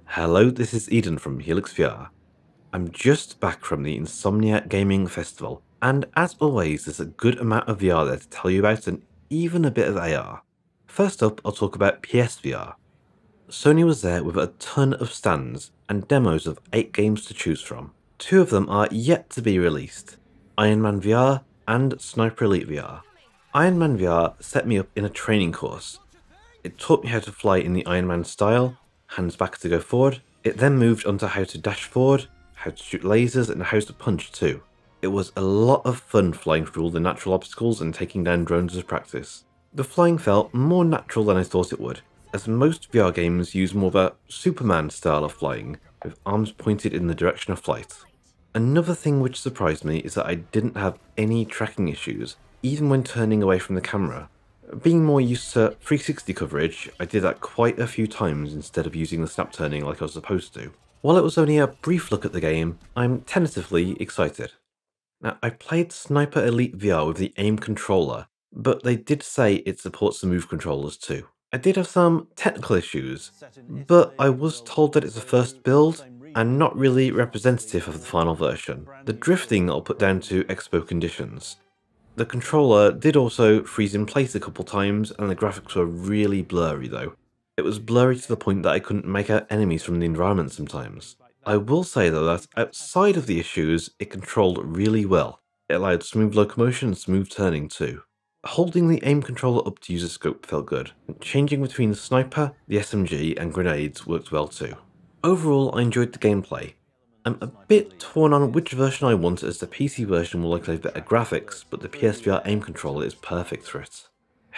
Hello, this is Eden from HelixxVR. I'm just back from the Insomnia Gaming Festival, and as always there's a good amount of VR there to tell you about and even a bit of AR. First up, I'll talk about PSVR. Sony was there with a ton of stands and demos of 8 games to choose from. 2 of them are yet to be released, Iron Man VR and Sniper Elite VR. Iron Man VR set me up in a training course. It taught me how to fly in the Iron Man style, hands back to go forward. It then moved on to how to dash forward, how to shoot lasers, and how to punch too. It was a lot of fun flying through all the natural obstacles and taking down drones as practice. The flying felt more natural than I thought it would, as most VR games use more of a Superman style of flying, with arms pointed in the direction of flight. Another thing which surprised me is that I didn't have any tracking issues, even when turning away from the camera. Being more used to 360 coverage, I did that quite a few times instead of using the snap turning like I was supposed to. While it was only a brief look at the game, I'm tentatively excited. Now, I played Sniper Elite VR with the aim controller, but they did say it supports the move controllers too. I did have some technical issues, but I was told that it's a first build and not really representative of the final version. The drifting I'll put down to expo conditions. The controller did also freeze in place a couple times, and the graphics were really blurry though. It was blurry to the point that I couldn't make out enemies from the environment sometimes. I will say though that outside of the issues, it controlled really well. It allowed smooth locomotion and smooth turning too. Holding the aim controller up to use a scope felt good, and changing between the sniper, the SMG and grenades worked well too. Overall, I enjoyed the gameplay. I'm a bit torn on which version I want, as the PC version will likely have better graphics, but the PSVR aim controller is perfect for it.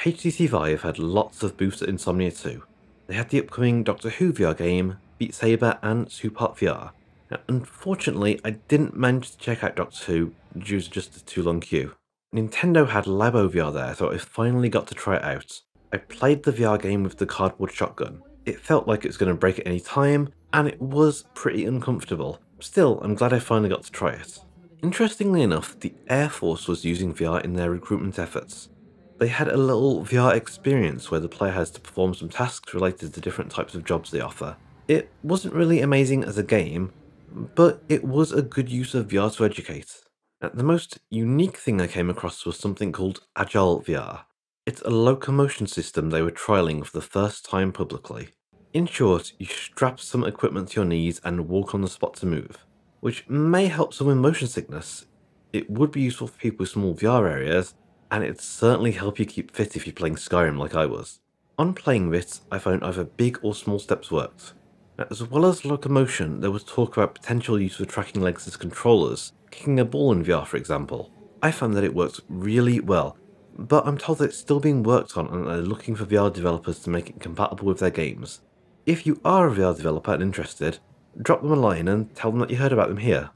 HTC Vive had lots of booths at Insomnia too. They had the upcoming Doctor Who VR game, Beat Saber and Supart VR. Now, unfortunately, I didn't manage to check out Doctor Who due to just a too long queue. Nintendo had Labo VR there, so I finally got to try it out. I played the VR game with the cardboard shotgun. It felt like it was going to break at any time, and it was pretty uncomfortable. Still, I'm glad I finally got to try it. Interestingly enough, the Air Force was using VR in their recruitment efforts. They had a little VR experience where the player has to perform some tasks related to different types of jobs they offer. It wasn't really amazing as a game, but it was a good use of VR to educate. The most unique thing I came across was something called Agile VR. It's a locomotion system they were trialling for the first time publicly. In short, you strap some equipment to your knees and walk on the spot to move, which may help some with motion sickness. It would be useful for people with small VR areas, and it'd certainly help you keep fit if you're playing Skyrim like I was. On playing it, I found either big or small steps worked. Now, as well as locomotion, there was talk about potential use of tracking legs as controllers, kicking a ball in VR for example. I found that it worked really well, but I'm told that it's still being worked on and they're looking for VR developers to make it compatible with their games. If you are a VR developer and interested, drop them a line and tell them that you heard about them here.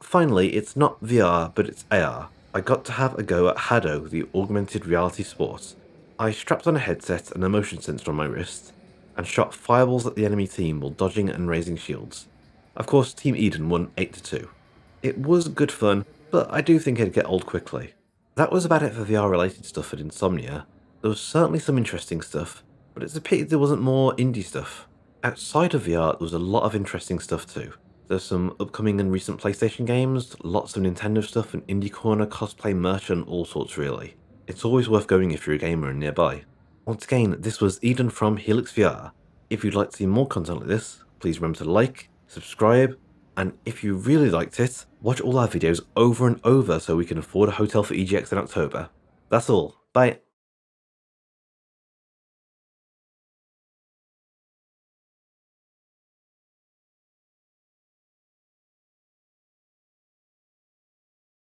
Finally, it's not VR, but it's AR. I got to have a go at Hado, the augmented reality sport. I strapped on a headset and a motion sensor on my wrist, and shot fireballs at the enemy team while dodging and raising shields. Of course, Team Eden won 8-2. It was good fun, but I do think it'd get old quickly. That was about it for VR related stuff at Insomnia. There was certainly some interesting stuff, but it's a pity there wasn't more indie stuff. Outside of VR, there was a lot of interesting stuff too. There's some upcoming and recent PlayStation games, lots of Nintendo stuff, and indie corner, cosplay, merch, and all sorts really. It's always worth going if you're a gamer and nearby. Once again, this was Eden from HelixxVR. If you'd like to see more content like this, please remember to like, subscribe, and if you really liked it, watch all our videos over and over so we can afford a hotel for EGX in October. That's all. Bye.